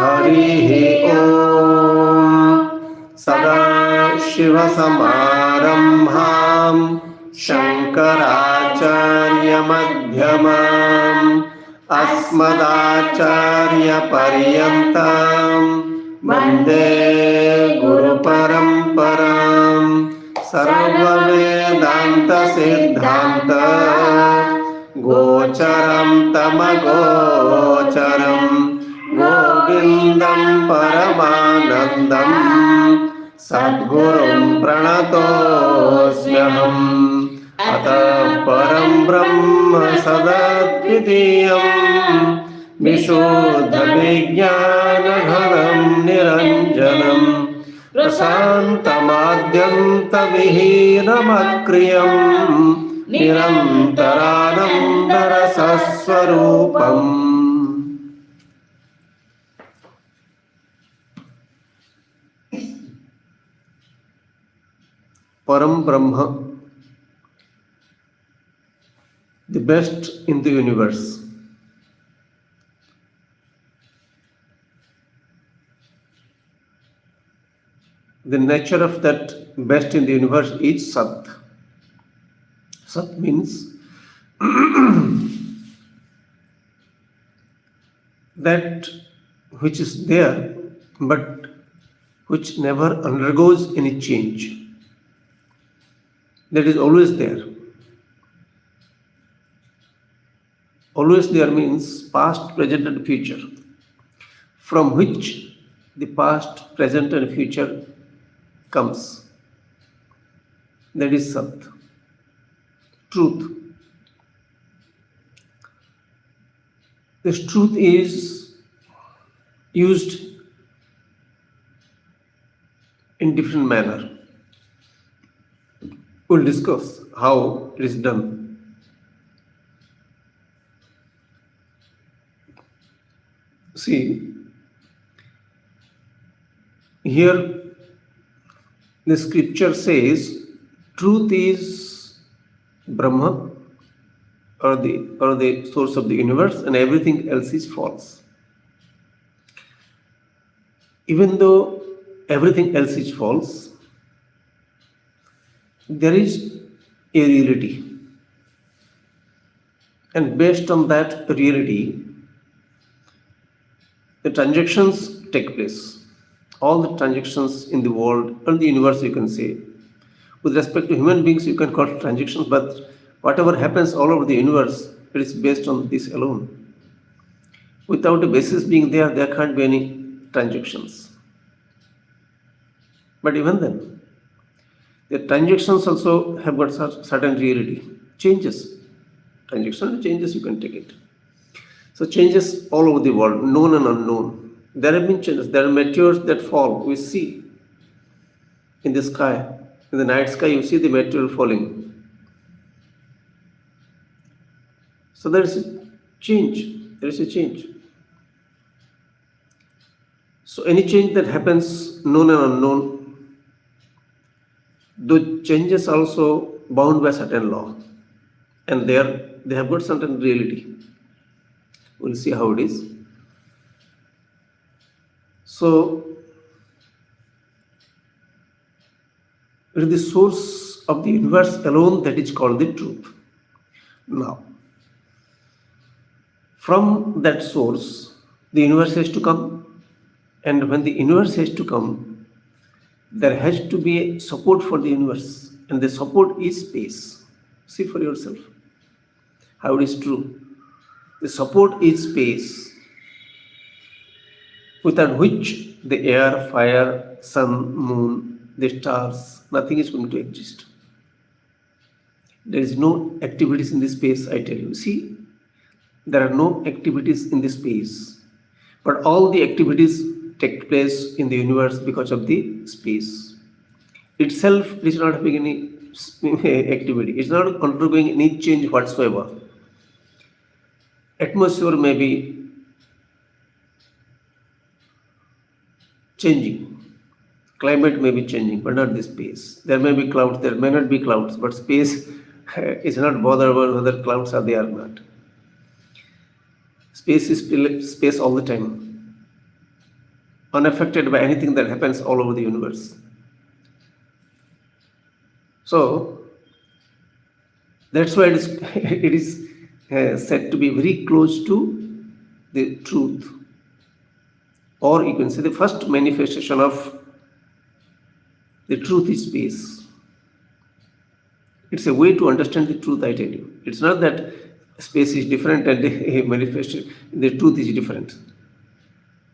हरिः ॐ सदाशिवसमारम्भां शङ्कराचार्यमध्यमाम् अस्मदाचार्यपर्यन्तां वन्दे गुरुपरम्पराम् सर्ववेदान्तसिद्धान्त गोचरं तमगोचरं गोविन्दं परमानन्दं सद्गुरुं प्रणतोऽस्म्यहम् अतः परं ब्रह्म सदद्वितीयं विशुद्धविज्ञानघनं निरञ्जनं प्रशान्तमाद्यन्तविहीनमक्रियम् निरन्तरानन्दरसस्वरूपम्. Param Brahma, the best in the universe. The nature of that best in the universe is Sat. Sat means that which is there but which never undergoes any change. That is always there. Always there means past, present and future, from which the past, present and future comes. That is Sat. Truth. This truth is used in different manner. We'll discuss how it is done. See, here the scripture says truth is Brahma or the source of the universe and everything else is false. Even though everything else is false, there is a reality, and based on that reality, the transactions take place. All the transactions in the world and the universe, you can say. With respect to human beings, you can call it transactions, but whatever happens all over the universe, it is based on this alone. Without a basis being there, there can't be any transactions. But even then, the transactions also have got certain reality. Changes. Transaction changes, you can take it. So changes all over the world, known and unknown. There have been changes. There are meteors that fall. We see in the sky. In the night sky, you see the meteor falling. So there is a change. There is a change. So any change that happens, known and unknown, the changes also bound by certain law, and they have got certain reality. We'll see how it is. So it is the source of the universe alone that is called the truth. Now, from that source, the universe has to come, and when the universe has to come, there has to be a support for the universe, and the support is space. See for yourself how it is true. The support is space, without which the air, fire, sun, moon, the stars, nothing is going to exist. There is no activities in the space, I tell you. See, there are no activities in the space, but all the activities take place in the universe because of the space. Itself is not having any activity. It's not undergoing any change whatsoever. Atmosphere may be changing. Climate may be changing, but not the space. There may be clouds, there may not be clouds, but space is not bothered about whether clouds are there or not. Space is space all the time. unaffected by anything that happens all over the universe. So that's why it is, it is said to be very close to the truth, or you can say the first manifestation of the truth is space. It's a way to understand the truth, I tell you. It's not that space is different and manifested, the truth is different.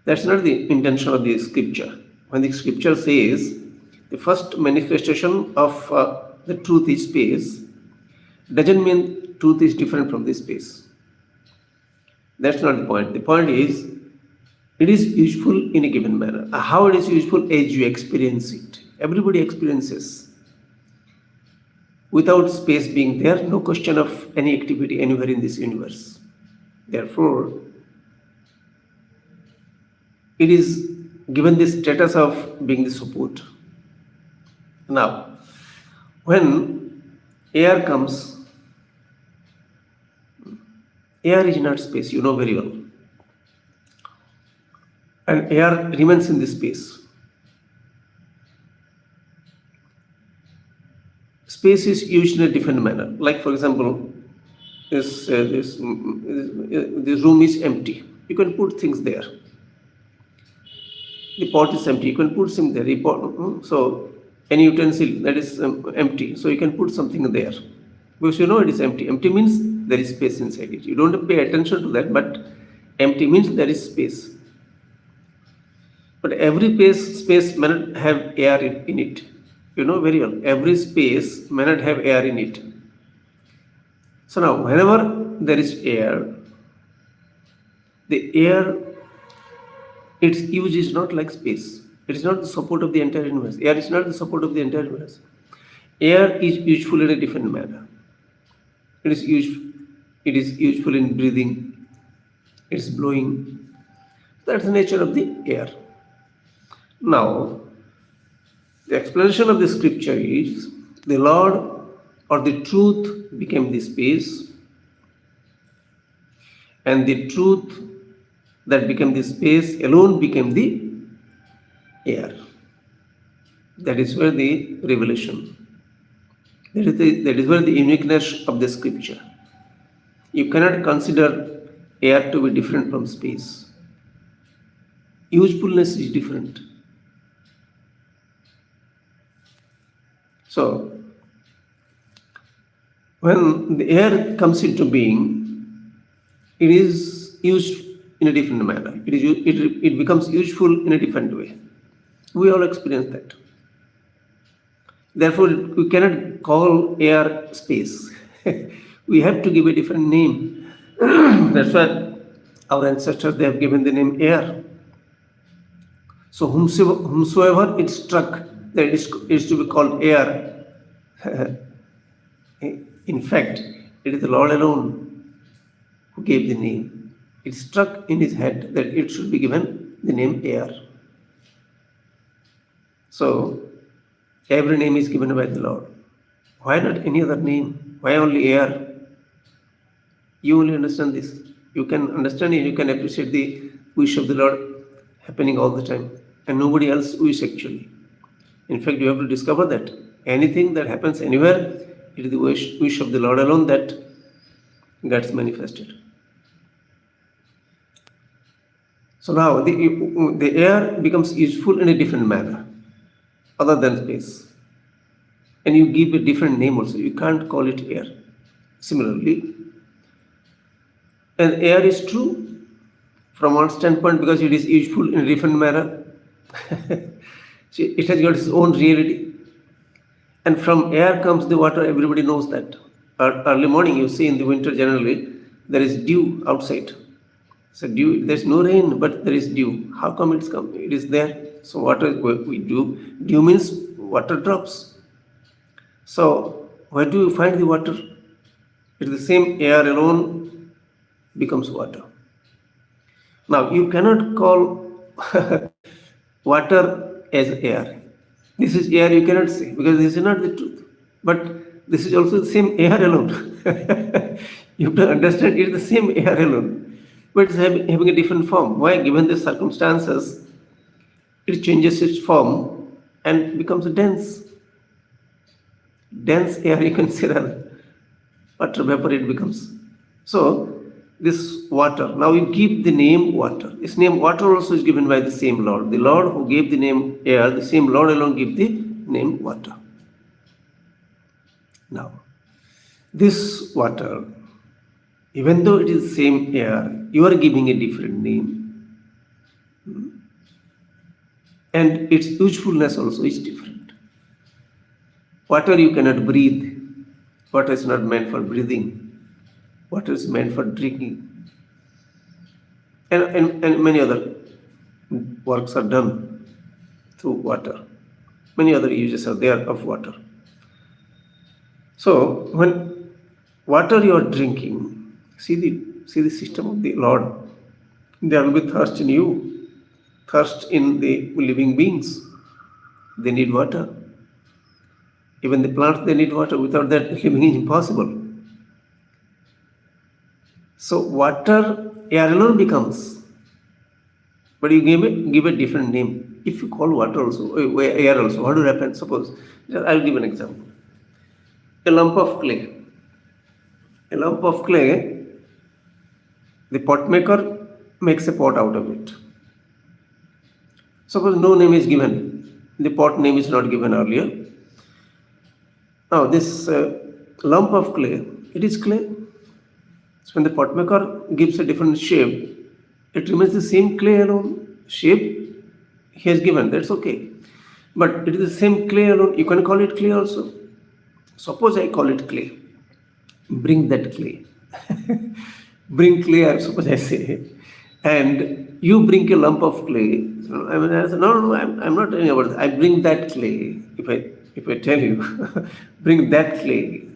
That's not the intention of the scripture. When the scripture says the first manifestation of the truth is space, doesn't mean truth is different from this space. That's not the point. The point is, it is useful in a given manner. How it is useful? As you experience it. Everybody experiences. Without space being there, no question of any activity anywhere in this universe. Therefore, it is given the status of being the support. Now, when air comes, air is not space, you know very well. And air remains in this space. Space is used in a different manner. Like, for example, this room is empty. You can put things there. The pot is empty. You can put something there. So any utensil that is empty, so you can put something there. Because you know it is empty. Empty means there is space inside it. You don't pay attention to that, but empty means there is space. But every space may not have air in it. You know very well, every space may not have air in it. So now, whenever there is air, the air, its use is not like space. It is not the support of the entire universe. Air is not the support of the entire universe. Air is useful in a different manner. It is useful in breathing. It is blowing. That's the nature of the air. Now, the explanation of the scripture is the Lord or the truth became the space, and the truth that became the space alone became the air. That is where the revelation, that is where the uniqueness of the scripture. You cannot consider air to be different from space. Usefulness is different. So, when the air comes into being, it is used in a different manner. It becomes useful in a different way. We all experience that. Therefore, we cannot call air space. We have to give a different name. That's why our ancestors, they have given the name air. So whomsoever it struck that it is to be called air, in fact, it is the Lord alone who gave the name. It struck in his head that it should be given the name air. So every name is given by the Lord. Why not any other name? Why only air? You only understand this. You can understand it, you can appreciate the wish of the Lord happening all the time. And nobody else wish actually. In fact, you have to discover that anything that happens anywhere, it is the wish of the Lord alone that gets manifested. So now the air becomes useful in a different manner, other than space. And you give a different name also. You can't call it air. Similarly, and air is true from one standpoint because it is useful in a different manner. It has got its own reality. And from air comes the water, everybody knows that. Early morning, you see in the winter generally, there is dew outside. So dew, there's no rain, but there is dew. How come it's come? It is there. So water, we do. Dew means water drops. So where do you find the water? It's the same air alone becomes water. Now you cannot call water as air. This is air, you cannot say, because this is not the truth. But this is also the same air alone. You have to understand it's the same air alone, but it's having a different form. Why? Given the circumstances, it changes its form and becomes dense air, you can say that, water vapor it becomes. So this water, now you give the name water. This name water also is given by the same Lord. The Lord who gave the name air, the same Lord alone gave the name water. Now, this water, even though it is same air, you are giving a different name. And its usefulness also is different. Water you cannot breathe. Water is not meant for breathing. Water is meant for drinking. And many other works are done through water. Many other uses are there of water. So when water you are drinking, see the system of the Lord. There will be thirst in you, thirst in the living beings. They need water. Even the plants, they need water. Without that, living is impossible. So water, air alone becomes. But you give a different name. If you call water also, air also, what will happen? Suppose, I will give an example. A lump of clay. A lump of clay, the pot maker makes a pot out of it. Suppose no name is given. The pot name is not given earlier. Now this lump of clay, it is clay. So when the pot maker gives a different shape, it remains the same clay alone. Shape he has given, that's okay. But it is the same clay alone. You can call it clay also. Suppose I call it clay. Bring that clay. Bring clay, I suppose I say. And you bring a lump of clay. I say, no, I'm not telling about that. I bring that clay. If I tell you, bring that clay,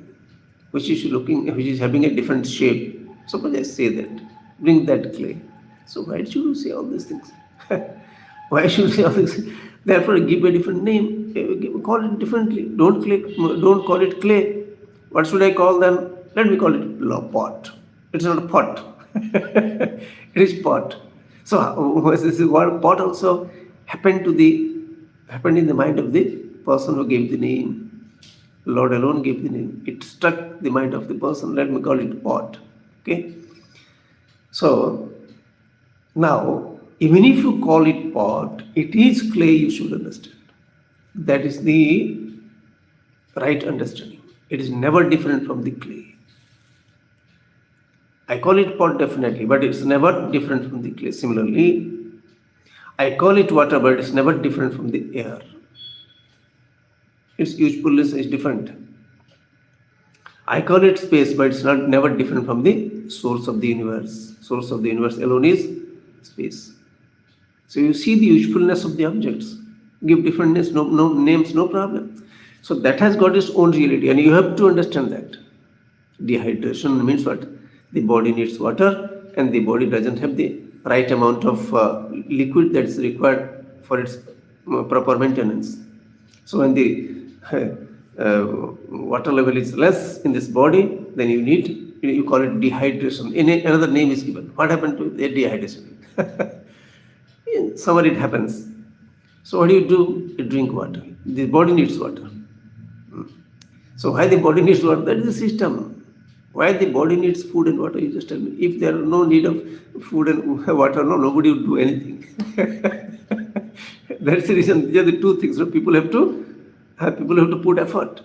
which is having a different shape. Suppose I say that, bring that clay. So why should you say all these things? Why should you say all this? Therefore, give a different name. Call it differently. Don't call it clay. What should I call them? Let me call it pot. It's not a pot. It is pot. So this word pot also happened in the mind of the person who gave the name. Lord alone gave the name. It struck the mind of the person. Let me call it pot. Okay. So now, even if you call it pot, it is clay, you should understand. That is the right understanding. It is never different from the clay. I call it pot definitely, but it's never different from the clay. Similarly, I call it water, but it's never different from the air. Its usefulness is different. I call it space, but it's never different from the source of the universe. Source of the universe alone is space. So you see the usefulness of the objects. Give different names, no names, no problem. So that has got its own reality, and you have to understand that. Dehydration means what? The body needs water, and the body doesn't have the right amount of liquid that's required for its proper maintenance. So when the water level is less in this body, then you call it dehydration. Another name is given. What happened to the dehydration? In summer it happens. So what do? You drink water. The body needs water. So why the body needs water? That is the system. Why the body needs food and water? You just tell me. If there are no need of food and water, nobody would do anything. That's the reason. These are the two things. So people have to put effort.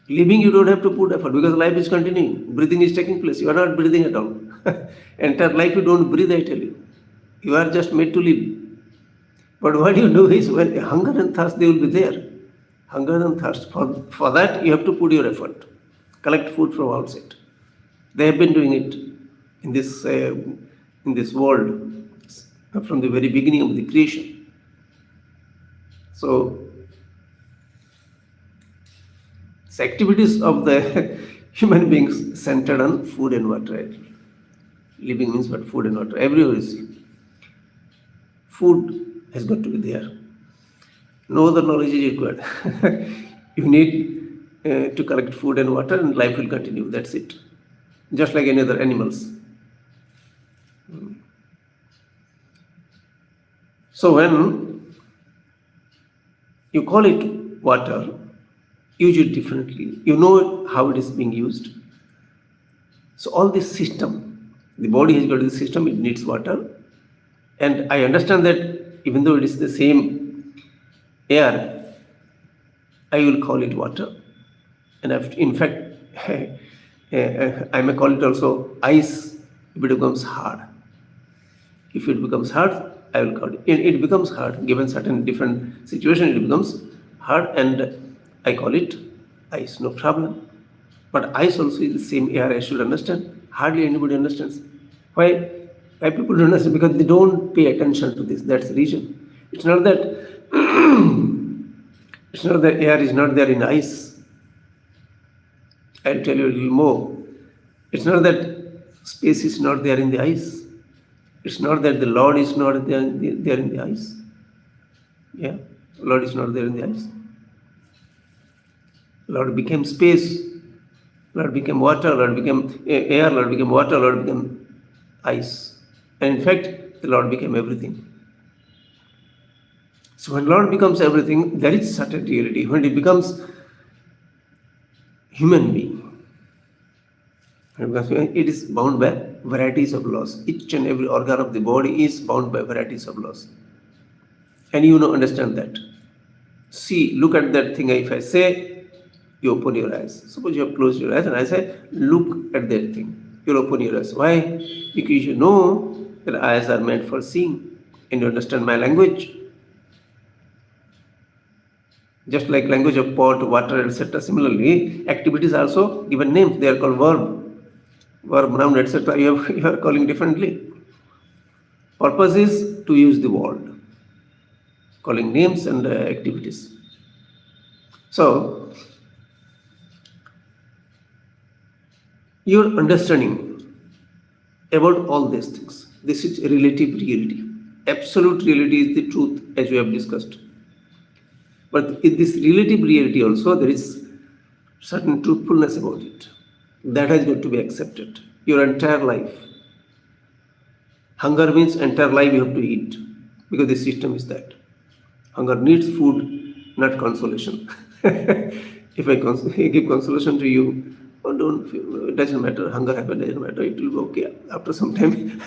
Living, you don't have to put effort because life is continuing. Breathing is taking place. You are not breathing at all. Entire life you don't breathe, I tell you. You are just made to live. But what you do is when hunger and thirst, they will be there. Hunger and thirst. For that, you have to put your effort. Collect food from outside. They have been doing it in this world from the very beginning of the creation. So activities of the human beings centered on food and water. Living means what? Food and water. Everywhere you see. Food has got to be there. No other knowledge is required. You need to collect food and water, and life will continue. That's it. Just like any other animals. So when You call it water, use it differently. You know how it is being used. So all this system, the body has got this system, it needs water. And I understand that even though it is the same air, I will call it water. And in fact, I may call it also ice if it becomes hard. If it becomes hard, I will call it. It becomes hard, given certain different situation, it becomes hard, and I call it ice, no problem. But ice also is the same air, I should understand. Hardly anybody understands. Why? Why people don't understand? Because they don't pay attention to this. That's the reason. It's not that it's not that air is not there in ice. I'll tell you a little more. It's not that space is not there in the ice. It's not that the Lord is not there in the ice. Yeah, Lord is not there in the ice. Lord became space. Lord became water. Lord became air. Lord became water. Lord became ice. And in fact, the Lord became everything. So when Lord becomes everything, there is certain reality. When He becomes human being, because it is bound by varieties of laws. Each and every organ of the body is bound by varieties of laws. And you know, understand that. See, look at that thing. If I say, you open your eyes. Suppose you have closed your eyes and I say, look at that thing. You open your eyes. Why? Because you know that eyes are meant for seeing. And you understand my language. Just like language of pot, water, etc. Similarly, activities are also given names. They are called verb, noun, etc. You are calling differently. Purpose is to use the word, calling names and activities. So, your understanding about all these things, this is relative reality. Absolute reality is the truth, as we have discussed. But in this relative reality also, there is certain truthfulness about it. That has got to be accepted. Your entire life. Hunger means entire life you have to eat, because the system is that. Hunger needs food, not consolation. If I give consolation to you, oh, don't feel, it doesn't matter, hunger happens, doesn't matter, it will be okay after some time.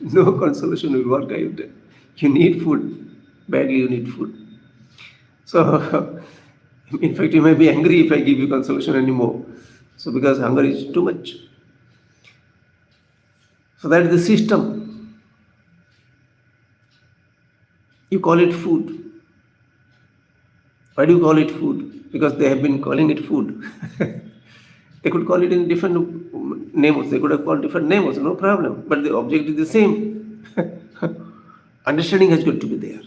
No consolation will work out. You need food, badly you need food. So, in fact, you may be angry if I give you consolation anymore. So, because hunger is too much. So, that is the system. You call it food. Why do you call it food? Because they have been calling it food. They could call it in different names. They could have called different names, no problem. But the object is the same. Understanding has got to be there.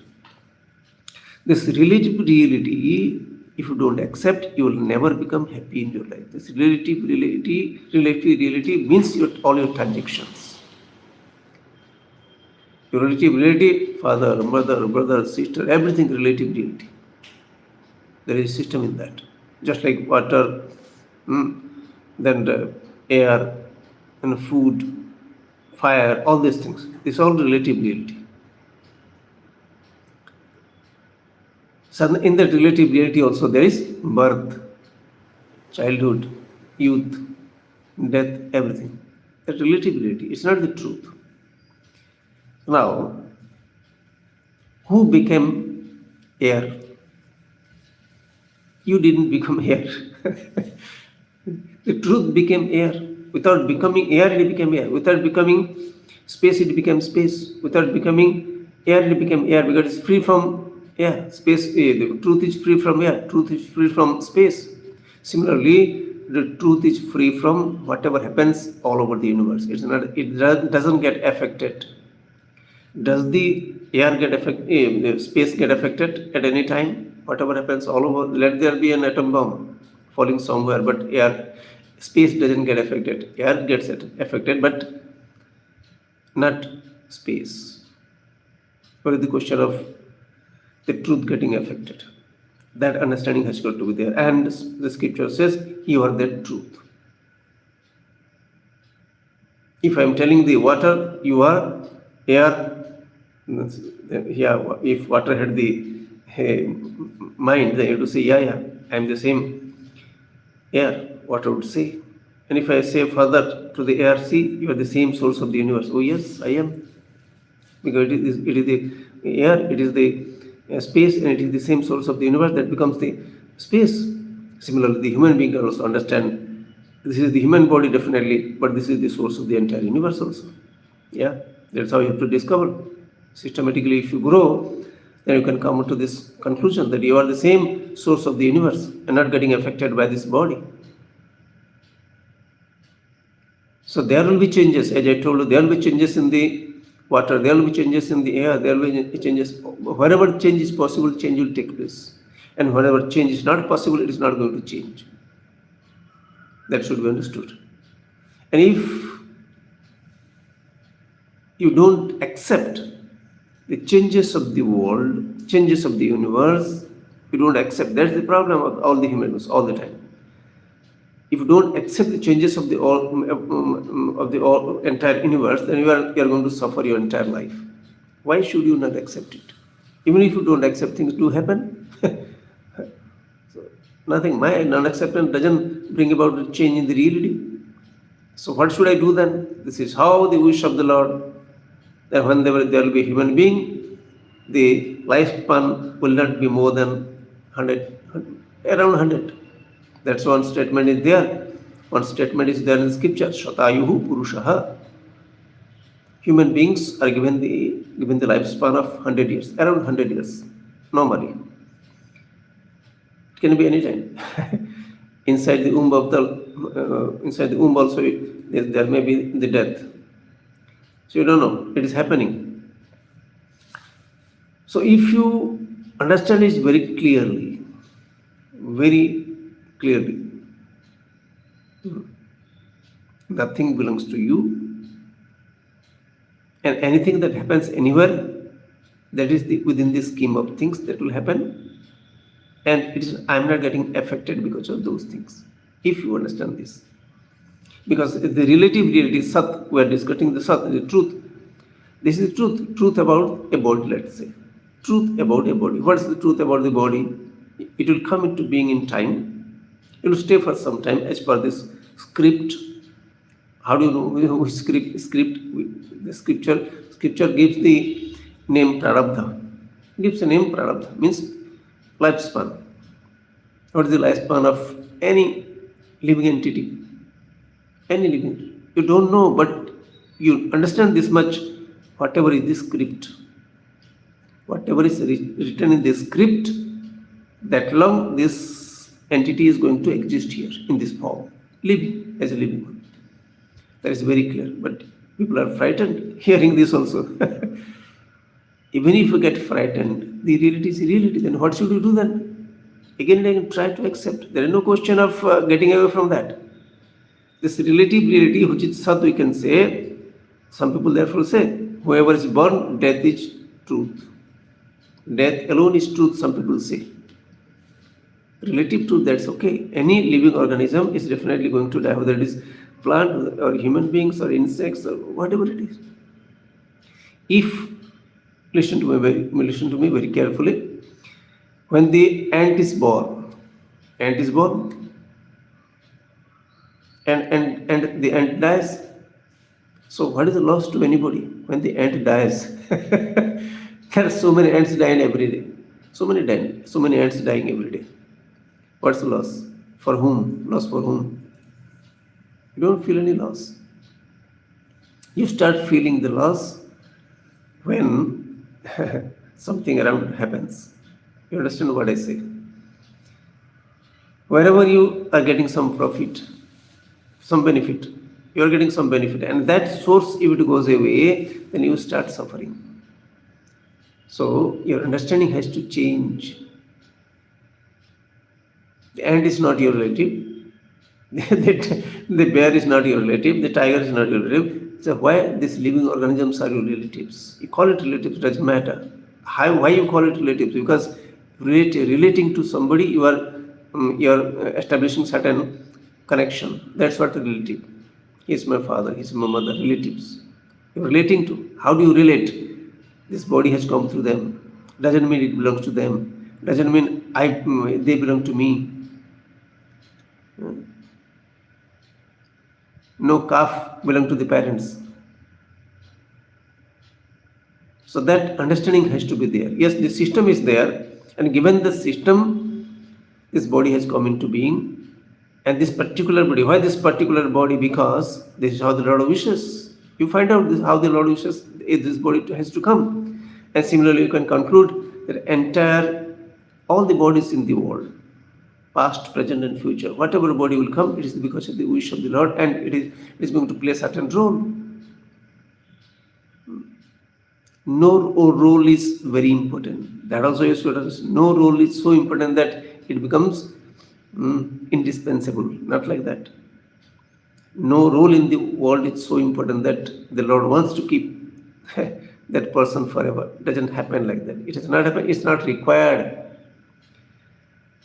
This relative reality, if you don't accept, you will never become happy in your life. This relative reality means all your transactions. Your relative reality, father, mother, brother, sister, everything relative reality. There is a system in that. Just like water, then the air, and food, fire, all these things. This is all relative reality. So in that relative reality also there is birth, childhood, youth, death, everything. That relative reality. It's not the truth. Now, who became air? You didn't become air. The truth became air. Without becoming air, it became air. Without becoming space, it became space. Without becoming air, it became air, because it's free from air. Space, the truth is free from air. Truth is free from space. Similarly, the truth is free from whatever happens all over the universe. It doesn't get affected. Does the air get affected? Space get affected at any time? Whatever happens all over, let there be an atom bomb falling somewhere, but space doesn't get affected. Air gets affected, but not space. What is the question of the truth getting affected? That understanding has got to be there. And the scripture says, you are the truth. If I am telling the water, you are air. Yeah, if water had the mind, then you have to say, yeah, yeah, I am the same air, what I would say. And if I say further to the air, see, you are the same source of the universe. Oh, yes, I am. Because it is the air, it is the space, and it is the same source of the universe that becomes the space. Similarly, the human being can also understand this is the human body definitely, but this is the source of the entire universe also. Yeah, that's how you have to discover. Systematically, if you grow, then you can come to this conclusion that you are the same source of the universe and not getting affected by this body. So there will be changes, as I told you, there will be changes in the water, there will be changes in the air, there will be changes. Wherever change is possible, change will take place. And wherever change is not possible, it is not going to change. That should be understood. And if you don't accept the changes of the world, changes of the universe, you don't accept. That's the problem of all the humans all the time. If you don't accept the changes of the all entire universe, then you are going to suffer your entire life. Why should you not accept it? Even if you don't accept, things do happen. So nothing. My non-acceptance doesn't bring about a change in the reality. So what should I do then? This is how the wish of the Lord. That when there will be a human being, the lifespan will not be more than 100, around 100. That's one statement is there. One statement is there in scripture. Shatayuhu Purushaha. Human beings are given the lifespan of 100 years, around 100 years, normally. It can be any time. Inside the womb also, there may be the death. So you don't know, it is happening. So if you understand it very clearly, nothing belongs to you, and anything that happens anywhere, that is within the scheme of things that will happen, and I'm not getting affected because of those things. If you understand this, because the relative reality, Sat, we are discussing the Sat, the truth. This is truth about a body, let's say. Truth about a body. What is the truth about the body? It will come into being in time. It will stay for some time as per this script. How do you know which script? The scripture gives the name Prarabdha. Gives a name Prarabdha, means lifespan. What is the lifespan of any living entity? Any living. You don't know, but you understand this much. Whatever is the script, whatever is written in the script, that long this entity is going to exist here in this form, living as a living one. That is very clear. But people are frightened hearing this also. Even if you get frightened, the reality is reality. Then what should you do then? Again and again, try to accept. There is no question of getting away from that. This relative reality, which is Sat, we can say. Some people therefore say, whoever is born, death is truth. Death alone is truth, some people say. Relative truth, that's okay. Any living organism is definitely going to die, whether it is plant or human beings or insects or whatever it is. If, listen to me very carefully, when the ant is born, and the ant dies. So what is the loss to anybody when the ant dies? There are so many ants dying every day. So many ants dying every day. What's the loss? For whom? Loss for whom? You don't feel any loss. You start feeling the loss when something around happens. You understand what I say? Wherever you are getting some profit, some benefit, you are getting some benefit, and that source, if it goes away, then you start suffering. So your understanding has to change. The ant is not your relative. The bear is not your relative. The tiger is not your relative. So why these living organisms are your relatives? You call it relatives, doesn't matter. Why you call it relatives? Because relating to somebody, you're establishing certain connection. That's what the relative. He's my father, he's my mother, relatives. You're relating to. How do you relate? This body has come through them. Doesn't mean it belongs to them. Doesn't mean they belong to me. No calf belong to the parents. So that understanding has to be there. Yes, the system is there, and given the system, this body has come into being. And this particular body, why this particular body? Because this is how the Lord wishes. You find out this, how the Lord wishes this body has to come. And similarly, you can conclude that all the bodies in the world, past, present, and future, whatever body will come, it is because of the wish of the Lord, and it is going to play a certain role. No role is very important. That also you should understand. No role is so important that it becomes indispensable. Not like that. No role in the world is so important that the Lord wants to keep that person forever. It doesn't happen like that. It has not happened. It's not required.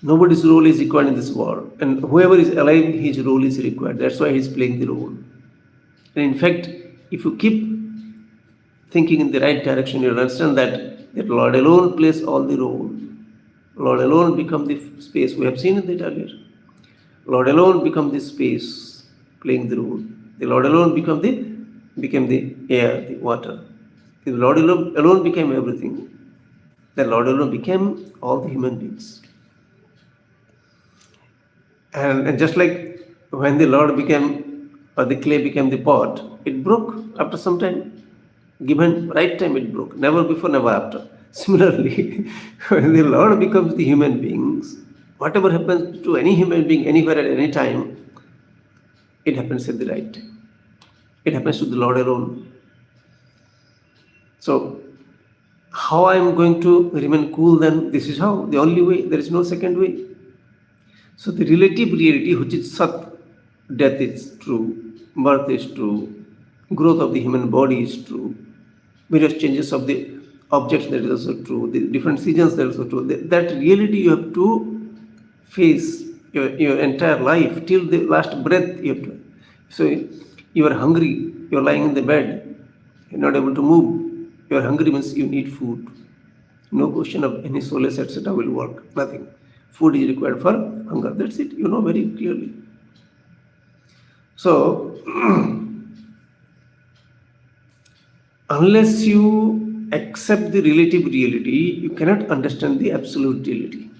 Nobody's role is required in this world. And whoever is alive, his role is required. That's why he's playing the role. And in fact, if you keep thinking in the right direction, you'll understand that Lord alone plays all the role. Lord alone becomes the space. We have seen it earlier. Lord alone becomes the space playing the role. The Lord alone became the air, the water. The Lord alone became everything. The Lord alone became all the human beings. And just like when the Lord became, or the clay became the pot, it broke after some time. Given right time, it broke. Never before, never after. Similarly, when the Lord becomes the human beings, whatever happens to any human being anywhere at any time, it happens at the right time. It happens to the Lord alone. So, how I am going to remain cool then? This is how. The only way. There is no second way. So the relative reality, which is Sat, death is true, birth is true, growth of the human body is true, various changes of the objects, that is also true, the different seasons, that is also true. That reality you have to face your entire life till the last breath. You have to. So you are hungry, you are lying in the bed, you are not able to move. You are hungry means you need food. No question of any solace, etc. will work. Nothing. Food is required for hunger. That's it. You know very clearly. So, unless you accept the relative reality, you cannot understand the absolute reality.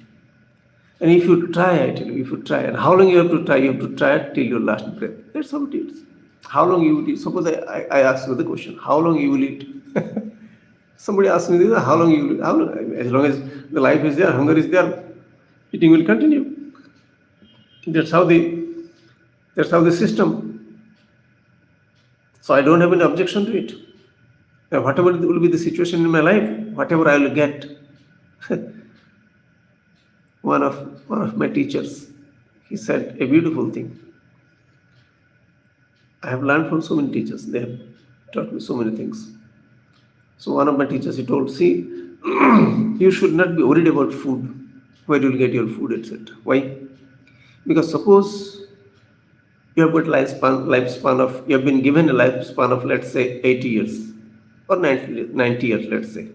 And if you try, I tell you, if you try, and how long you have to try? You have to try it till your last breath. That's how it is. How long you will eat? Suppose I ask you the question, how long you will eat? Somebody asks me this, how long you will eat? How long? As long as the life is there, hunger is there, eating will continue. That's how the system. So I don't have any objection to it. Now, whatever will be the situation in my life, whatever I will get. One of my teachers, he said a beautiful thing. I have learned from so many teachers. They have taught me so many things. So one of my teachers, he told, see, you should not be worried about food, where you will get your food, etc. Why? Because suppose you have got lifespan of, you have been given a lifespan of, let's say, 80 years or 90 years, let's say.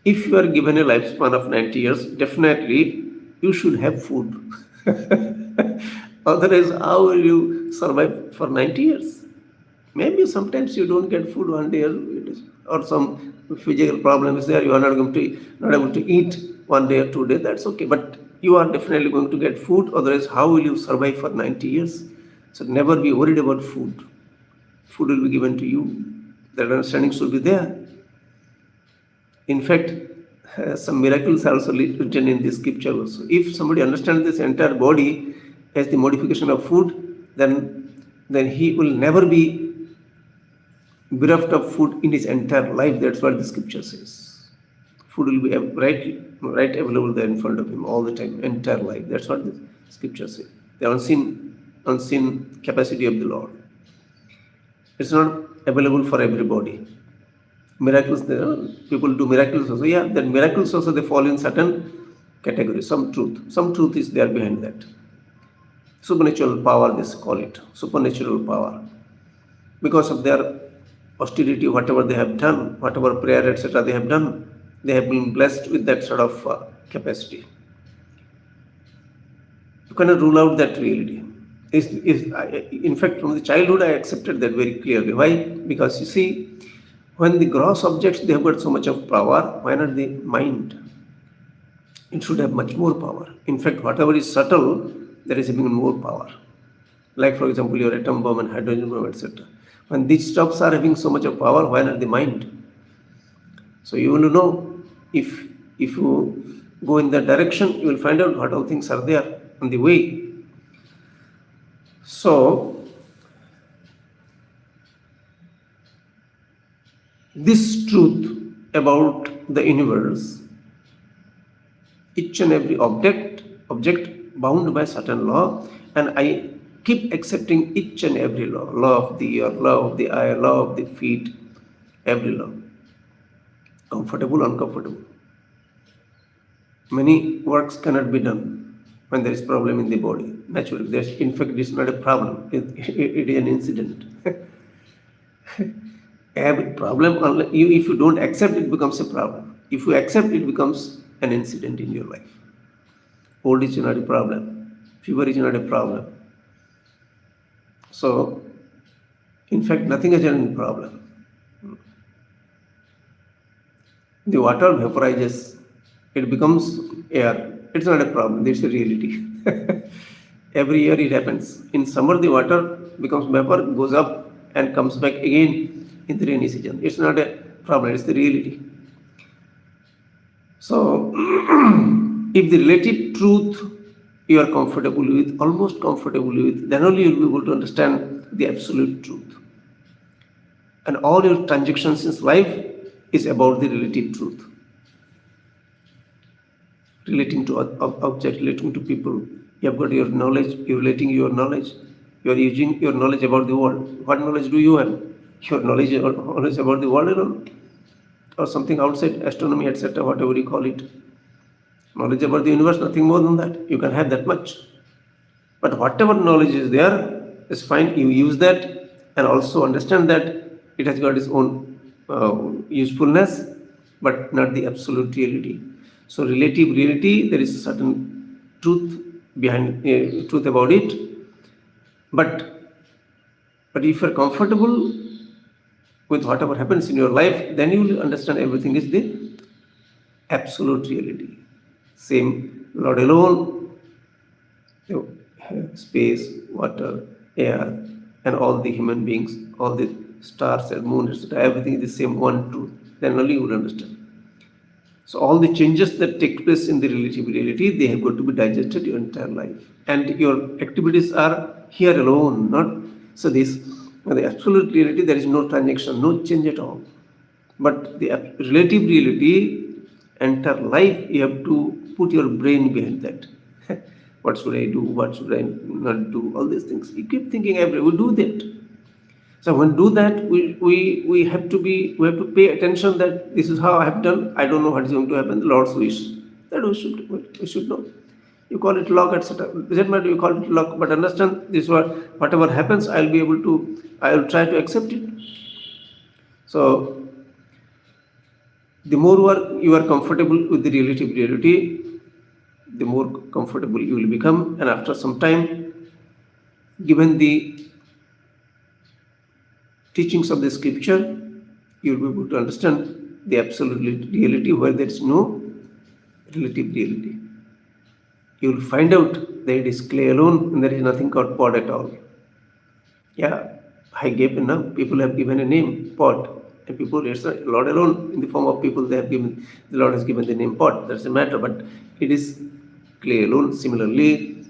If you are given a lifespan of 90 years, definitely you should have food. Otherwise, how will you survive for 90 years? Maybe sometimes you don't get food one day, or some physical problem is there, you are not able to eat 1 day or 2 days, that's okay. But you are definitely going to get food, otherwise how will you survive for 90 years? So never be worried about food. Food will be given to you. That understanding should be there. In fact, some miracles are also written in this scripture also. If somebody understands this entire body as the modification of food, then he will never be bereft of food in his entire life. That's what the scripture says. Food will be right available there in front of him all the time, entire life. That's what the scripture says. The unseen capacity of the Lord. It's not available for everybody. Miracles, people do miracles also. Yeah, then miracles also, they fall in certain categories. Some truth is there behind that. Supernatural power, they call it. Supernatural power. Because of their austerity, whatever they have done, whatever prayer, etc. they have done, they have been blessed with that sort of capacity. You cannot rule out that reality. In fact, from the childhood, I accepted that very clearly. Why? Because you see, when the gross objects they have got so much of power, why not the mind? It should have much more power. In fact, whatever is subtle, there is even more power. Like, for example, your atom bomb and hydrogen bomb, etc. When these stuffs are having so much of power, why not the mind? So you will know if you go in that direction, you will find out what all things are there on the way. So this truth about the universe, each and every object bound by certain law, and I keep accepting each and every law of the ear, law of the eye, law of the feet, every law, comfortable, uncomfortable. Many works cannot be done when there is problem in the body. Naturally, in fact, it's not a problem. It is an incident. Every problem, if you don't accept, it becomes a problem. If you accept, it becomes an incident in your life. Old is not a problem. Fever is not a problem. So, in fact, nothing is a problem. The water vaporizes, it becomes air. It's not a problem, it's a reality. Every year it happens. In summer, the water becomes vapor, goes up, and comes back again in the rainy season. It's not a problem, it's the reality. So, if the relative truth you are comfortable with, almost comfortable with, then only you will be able to understand the absolute truth. And all your transactions in life is about the relative truth. Relating to object, relating to people. You have got your knowledge, you're relating your knowledge. You are using your knowledge about the world. What knowledge do you have? Your knowledge about the world alone? Or something outside astronomy, etc., whatever you call it. Knowledge about the universe, nothing more than that. You can have that much. But whatever knowledge is there is fine. You use that and also understand that it has got its own usefulness, but not the absolute reality. So relative reality, there is certain truth behind truth about it. But if you are comfortable with whatever happens in your life, then you will understand everything is the absolute reality. Same Lord alone, space, water, air, and all the human beings, all the stars and moon, etc. Everything is the same one truth. Then only you will understand. So all the changes that take place in the relative reality, they have got to be digested your entire life. And your activities are here alone, not so this the absolute reality, there is no transaction, no change at all. But the relative reality, entire life, you have to put your brain behind that. What should I do? What should I not do? All these things. You keep thinking we do that. So when do that, we have to pay attention that this is how I have done. I don't know what is going to happen. The Lord's wish. That we should know. You call it luck, etc. Doesn't matter. You call it luck, but understand this: whatever happens, I'll be able to. I'll try to accept it. So the more you are comfortable with the relative reality, the more comfortable you will become, and after some time, given the teachings of the scripture, you will be able to understand the absolute reality where there is no relative reality. You will find out that it is clay alone and there is nothing called pot at all. Yeah, I gave a name. People have given a name, pot. And people, it's not Lord alone in the form of people, the Lord has given the name pot. That's the matter. But it is clay alone. Similarly,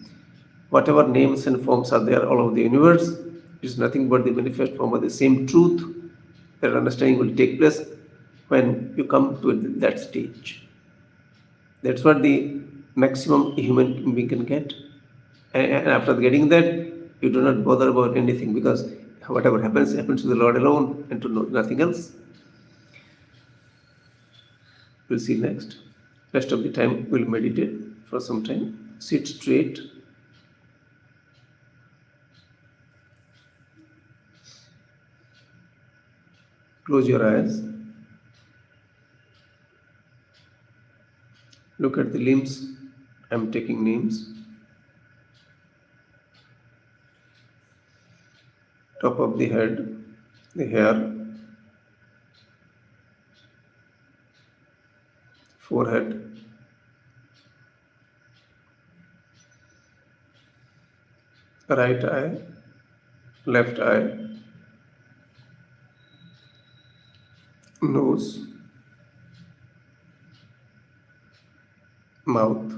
whatever names and forms are there all over the universe, it is nothing but the manifest form of the same truth. That understanding will take place when you come to that stage. That's what the maximum a human being can get. And after getting that, you do not bother about anything because whatever happens, happens to the Lord alone and to nothing else. We'll see next. Rest of the time, we'll meditate for some time. Sit straight. Close your eyes. Look at the limbs. I'm taking names. Top of the head, the hair, forehead, right eye, left eye, nose, mouth,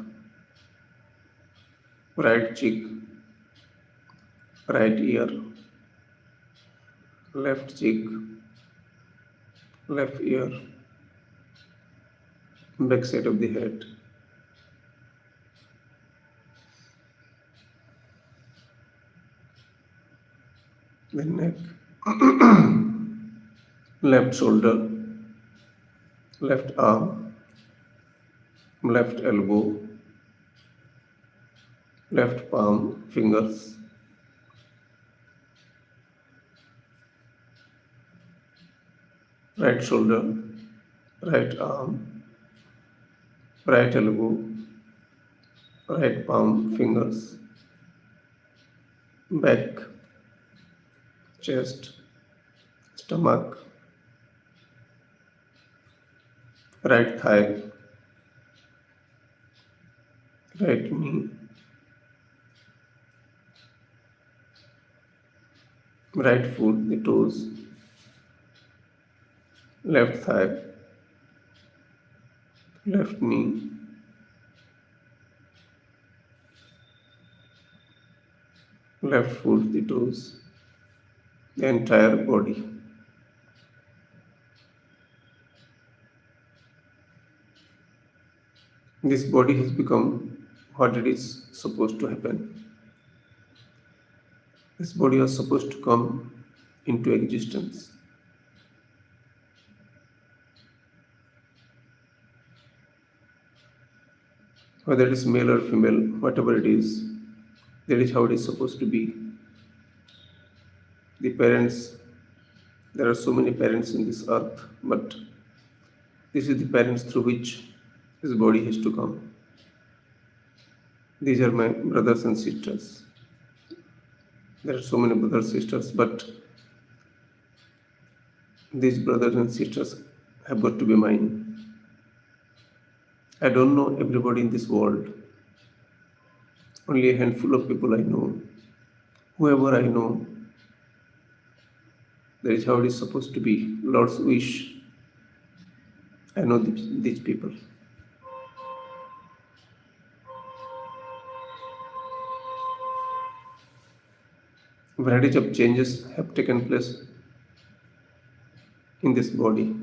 right cheek, right ear, left cheek, left ear, back side of the head, the neck, left shoulder, left arm, left elbow, left palm, fingers, right shoulder, right arm, right elbow, right palm, fingers, back, chest, stomach, right thigh, right knee, right foot, the toes, left thigh, left knee, left foot, the toes, the entire body. This body has become what it is supposed to happen. This body was supposed to come into existence. Whether it is male or female, whatever it is, that is how it is supposed to be. The parents, there are so many parents in this earth, but this is the parents through which this body has to come. These are my brothers and sisters. There are so many brothers and sisters, but these brothers and sisters have got to be mine. I don't know everybody in this world. Only a handful of people I know. Whoever I know, that is how it is supposed to be. Lord's wish. I know these people. Varieties of changes have taken place in this body.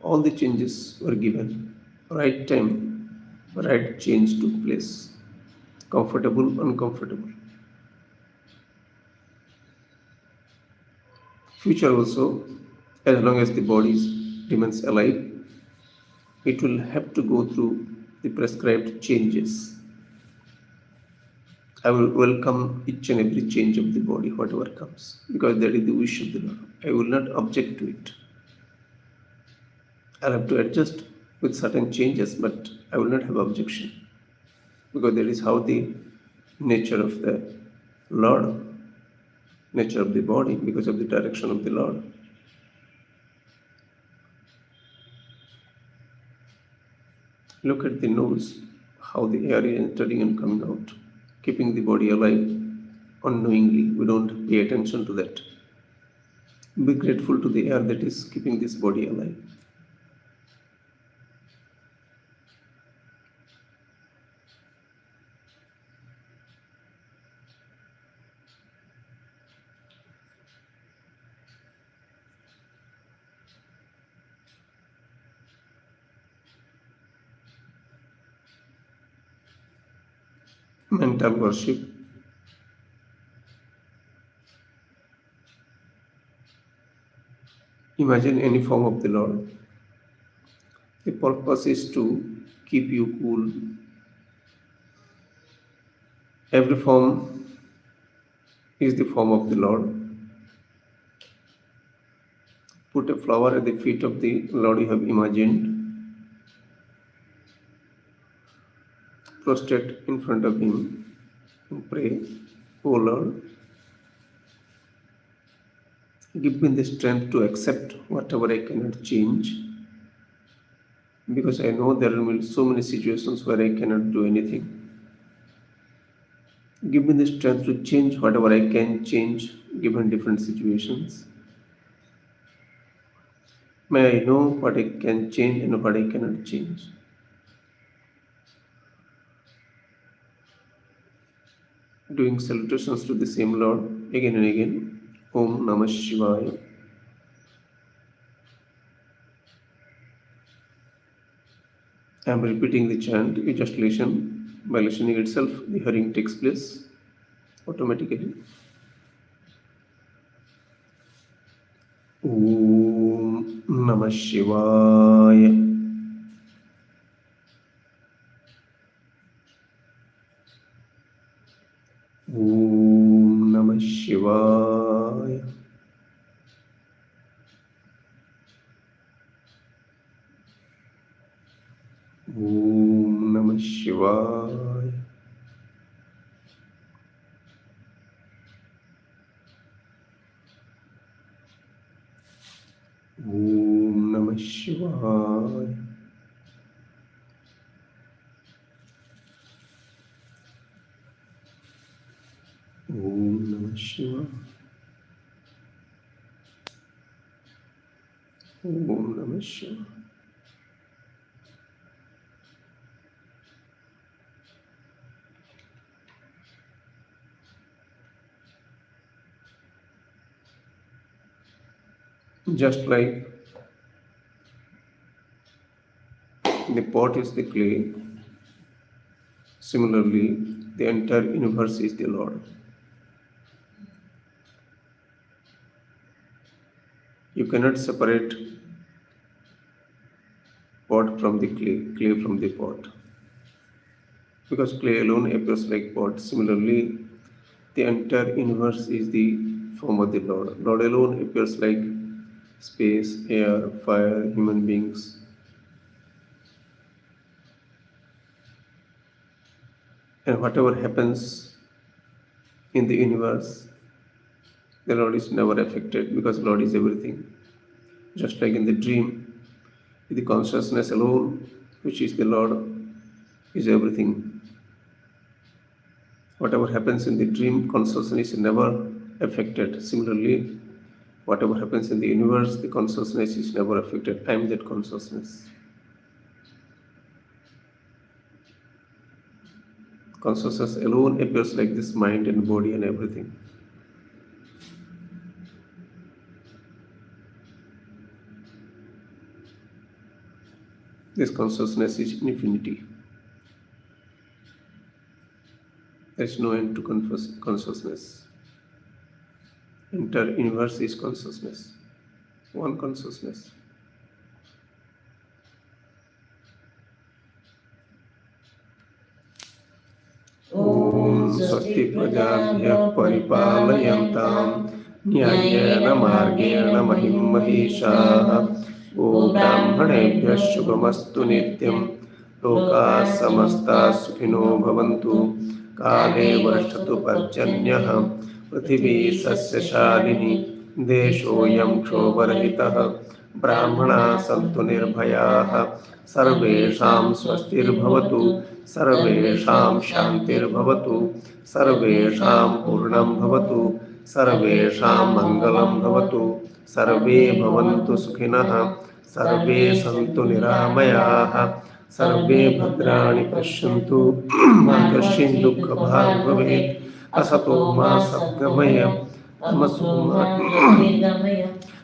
All the changes were given. Right time, right change took place. Comfortable, uncomfortable. Future also, as long as the body remains alive, it will have to go through the prescribed changes. I will welcome each and every change of the body, whatever comes, because that is the wish of the Lord. I will not object to it. I'll have to adjust with certain changes, but I will not have objection, because that is how the nature of the Lord, nature of the body, because of the direction of the Lord. Look at the nose, how the air is entering and coming out, keeping the body alive unknowingly. We don't pay attention to that. Be grateful to the air that is keeping this body alive. Mental worship. Imagine any form of the Lord. The purpose is to keep you cool. Every form is the form of the Lord. Put a flower at the feet of the Lord you have imagined. prostrate in front of Him and pray, O Lord, give me the strength to accept whatever I cannot change, because I know there will be so many situations where I cannot do anything. Give me the strength to change whatever I can change given different situations. May I know what I can change and what I cannot change. Doing salutations to the same Lord again and again. Om Namah Shivaya. I am repeating the chant. You just listen. By listening itself, the hearing takes place automatically. Om Namah Shivaya. Om Namah Shivaya. Om Namah Shivaya. Om Namah Shivaya. Om Namah Shivaya. Om Namah Shivaya. Just like the pot is the clay, similarly, the entire universe is the Lord. You cannot separate pot from the clay from the pot, because clay alone appears like pot. Similarly, the entire universe is the form of the Lord. Lord alone appears like space, air, fire, human beings. And whatever happens in the universe, the Lord is never affected, because Lord is everything. Just like in the dream, the consciousness alone, which is the Lord, is everything. Whatever happens in the dream, consciousness is never affected. Similarly, whatever happens in the universe, the consciousness is never affected. I am that consciousness. Consciousness alone appears like this mind and body and everything. This consciousness is infinity. There is no end to consciousness. Entire universe is consciousness. One consciousness. Om Swasti Prajabhyah Paripalayantam Nyayena Margena Mahim Maheshaha Go Brahmanebhyah Shubhamastu Nityam Loka Samasta Sukhino Bhavantu Kale Varshatu Parjanyah Prithvi Sasya Shalini Deshoyam Kshobarhitah Brahmana Santu Nirbhayaha Sarvesham Swastir Bhavatu Sarvesham Shantir Bhavatu Sarvesham Purnam Bhavatu Sarvesham Mangalam Bhavatu Sarve Bhavantu Sukhinah Sarve Santu Niramayaha Sarve Bhadrani Pashyantu Makashin Dukkha Bhag Bhavet Asato Ma Sadgamaya Tamaso Ma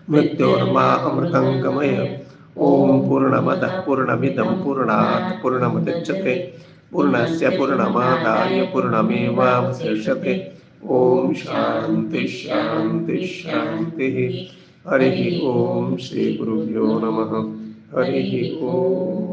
Mrityorma Amritangamaya Om Purnamadah Purnamidam Purnat Purnamudachyate Purnasya Purnamadaya Purnameva Vasishyate Om Shanti Shanti Shanti Harihi Om Shri Gurubhyo Namaha Harihi Om